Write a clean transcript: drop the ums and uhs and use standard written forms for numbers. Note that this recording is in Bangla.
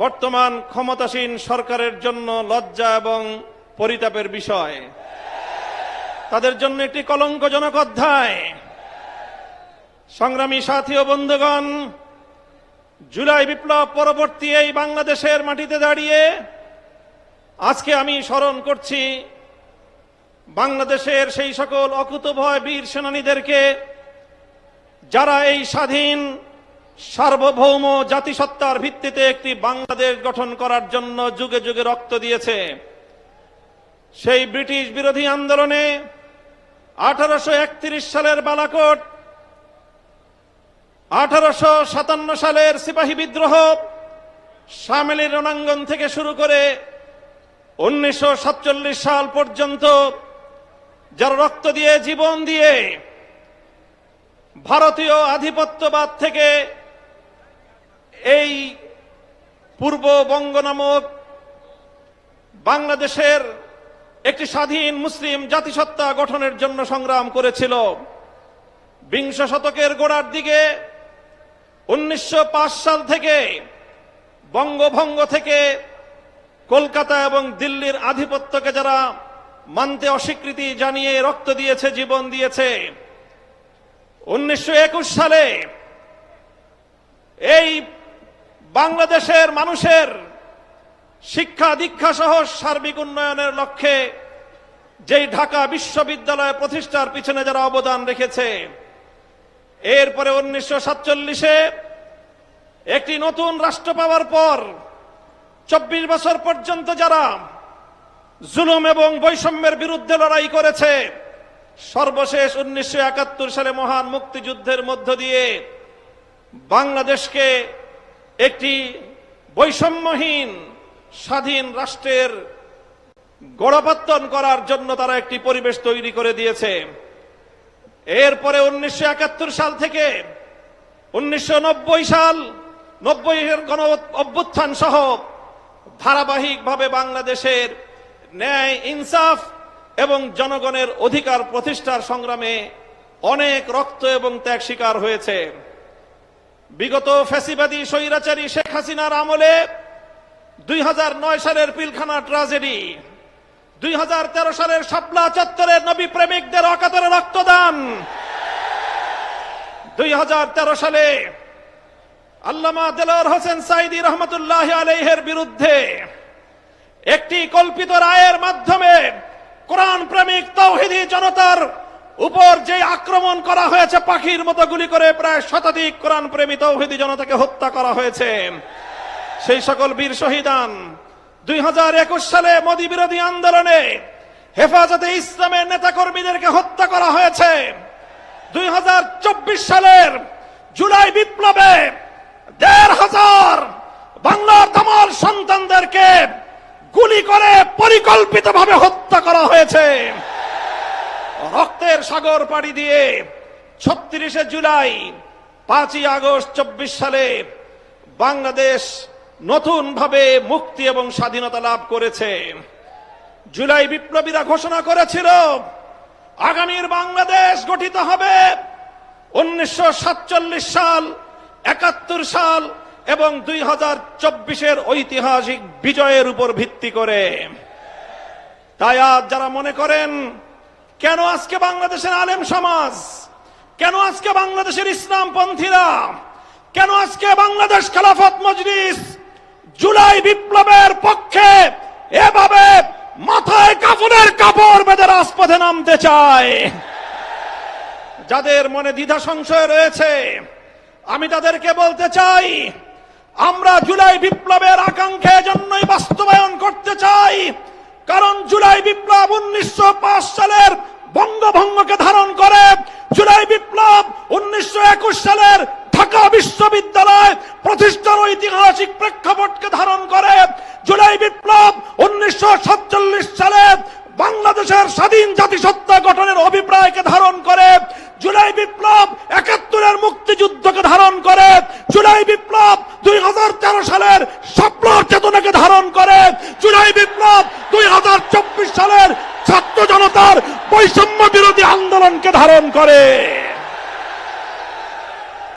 বর্তমান ক্ষমতাসীন সরকারের জন্য লজ্জা এবং পরিতাপের বিষয়। তাদের জন্য একটি কলঙ্কজনক অধ্যায়। সংগ্রামী সাথী ও বন্ধুগণ, জুলাই বিপ্লব পরবর্তী এই বাংলাদেশের মাটিতে দাঁড়িয়ে আজকে আমি স্মরণ করছি বাংলাদেশের সেই সকল অকুতোভয় বীর সেনানীদেরকে যারা এই স্বাধীন সার্বভৌম জাতিসত্তার ভিত্তিতে একটি বাংলাদেশ গঠন করার জন্য যুগে যুগে রক্ত দিয়েছে। সেই ব্রিটিশ বিরোধী আন্দোলনে 1831 সালের বালাকোট, 1857 সালের সিপাহী বিদ্রোহ, শামেলি রণাঙ্গন থেকে শুরু করে 1947 সাল পর্যন্ত যারা রক্ত দিয়ে জীবন দিয়ে ভারতীয় আধিপত্যবাদ থেকে এই পূর্ববঙ্গ নামক বাংলাদেশের একটি স্বাধীন মুসলিম জাতিসত্তা গঠনের জন্য সংগ্রাম করেছিল। বিংশ শতকের গোড়ার দিকে 1905 সাল থেকে বঙ্গভঙ্গ থেকে কলকাতা এবং দিল্লির আধিপত্যকে যারা মানতে অস্বীকৃতি জানিয়ে রক্ত দিয়েছে, জীবন দিয়েছে, 1921 সালে এই বাংলাদেশের মানুষের শিক্ষা দীক্ষা সহ সার্বিক উন্নয়নের লক্ষ্যে যেই ঢাকা বিশ্ববিদ্যালয় প্রতিষ্ঠার পিছনে যারা অবদান রেখেছে, এরপরে 1947-এ একটি নতুন রাষ্ট্র পাওয়ার পর 24 বছর পর্যন্ত যারা জুলুম এবং বৈষম্যের বিরুদ্ধে লড়াই করেছে, সর্বশেষ 1971 সালে মহান মুক্তিযুদ্ধের মধ্য দিয়ে বাংলাদেশকে একটি বৈষম্যহীন স্বাধীন রাষ্ট্রের গোড়াপত্তন করার জন্য তারা একটি পরিবেশ তৈরি করে দিয়েছে। এরপরে 1971 সাল থেকে 1990 সাল 90-এর গণ অভ্যুত্থান সহ ধারাবাহিকভাবে বাংলাদেশের ন্যায়, ইনসাফ এবং জনগণের অধিকার প্রতিষ্ঠার সংগ্রামে অনেক রক্ত এবং ত্যাগ স্বীকার হয়েছে। বিগত ফ্যাসিবাদী স্বৈরাচারী শেখ হাসিনার আমলে 2009 সালের পিলখানা ট্রাজেডি, 2013 সালের শাপলা চত্বরের নবী প্রেমিকদের অকাতরে রক্তদান, 2013 সালে আল্লামা দেলোয়ার হোসেন সাঈদী রহমতুল্লাহ আলাইহির বিরুদ্ধে একটি কল্পিত রায়ের মাধ্যমে কোরআন প্রেমিক তাওহীদি জনতার উপর যে আক্রমণ করা হয়েছে, পাখির মতো গুলি করে প্রায় শতাধিক কোরআন প্রেমী তাওহীদি জনতাকে হত্যা করা হয়েছে। সেই সকল বীর শহীদান 2021 সালে মোদী বিরোধী আন্দোলনে হেফাজতে ইসলামের নেতাকর্মীদেরকে হত্যা করা হয়েছে। 2024 সালের জুলাই বিপ্লবে 1,500 বাংলার তামাল সন্তানদেরকে গুলি করে পরিকল্পিতভাবে হত্যা করা হয়েছে। রক্তের সাগর পাড়ি দিয়ে 36শে জুলাই, 5ই আগস্ট 24 সালে বাংলাদেশ নতুনভাবে মুক্তি এবং স্বাধীনতা লাভ করেছে। জুলাই বিপ্লবীরা ঘোষণা করেছিল আগামীর বাংলাদেশ গঠিত হবে 1947 সাল, 71 সাল এবং 2024-এর ঐতিহাসিক বিজয়ের উপর ভিত্তি করে। তাই আজ যারা মনে করেন কেন আজকে বাংলাদেশের আলেম সমাজ, কেন আজকে বাংলাদেশের ইসলামপন্থীরা, কেন আজকে বাংলাদেশ খেলাফত মজলিস জুলাই বিপ্লবের পক্ষে এভাবে মাথায় কাফনের কাপড় বেঁধে রাজপথে নামতে চায়, যাদের মনে দ্বিধা সংশয় রয়েছে, আমি তাদেরকে বলতে চাই, আমরা জুলাই বিপ্লবের আকাঙ্ক্ষা জন্যই বাস্তবায়ন করতে চাই। কারণ জুলাই বিপ্লব 1905 সালের বঙ্গভঙ্গকে ধারণ করে, জুলাই বিপ্লব 1921 সালের ঢাকা বিশ্ববিদ্যালয় প্রতিষ্ঠার ঐতিহাসিক প্রেক্ষাপটকে ধারণ করে, জুলাই বিপ্লব 1947 সালে বাংলাদেশের স্বাধীন জাতিসত্তা গঠনের অভিপ্রায়কে ধারণ করে, জুলাই বিপ্লব 71-এর মুক্তিযুদ্ধকে ধারণ করে, জুলাই বিপ্লব 2013 সালের শাপলার চেতনাকে ধারণ করে, জুলাই বিপ্লব 2024 সালের ছাত্র জনতার বৈষম্য বিরোধী আন্দোলনকে ধারণ করে।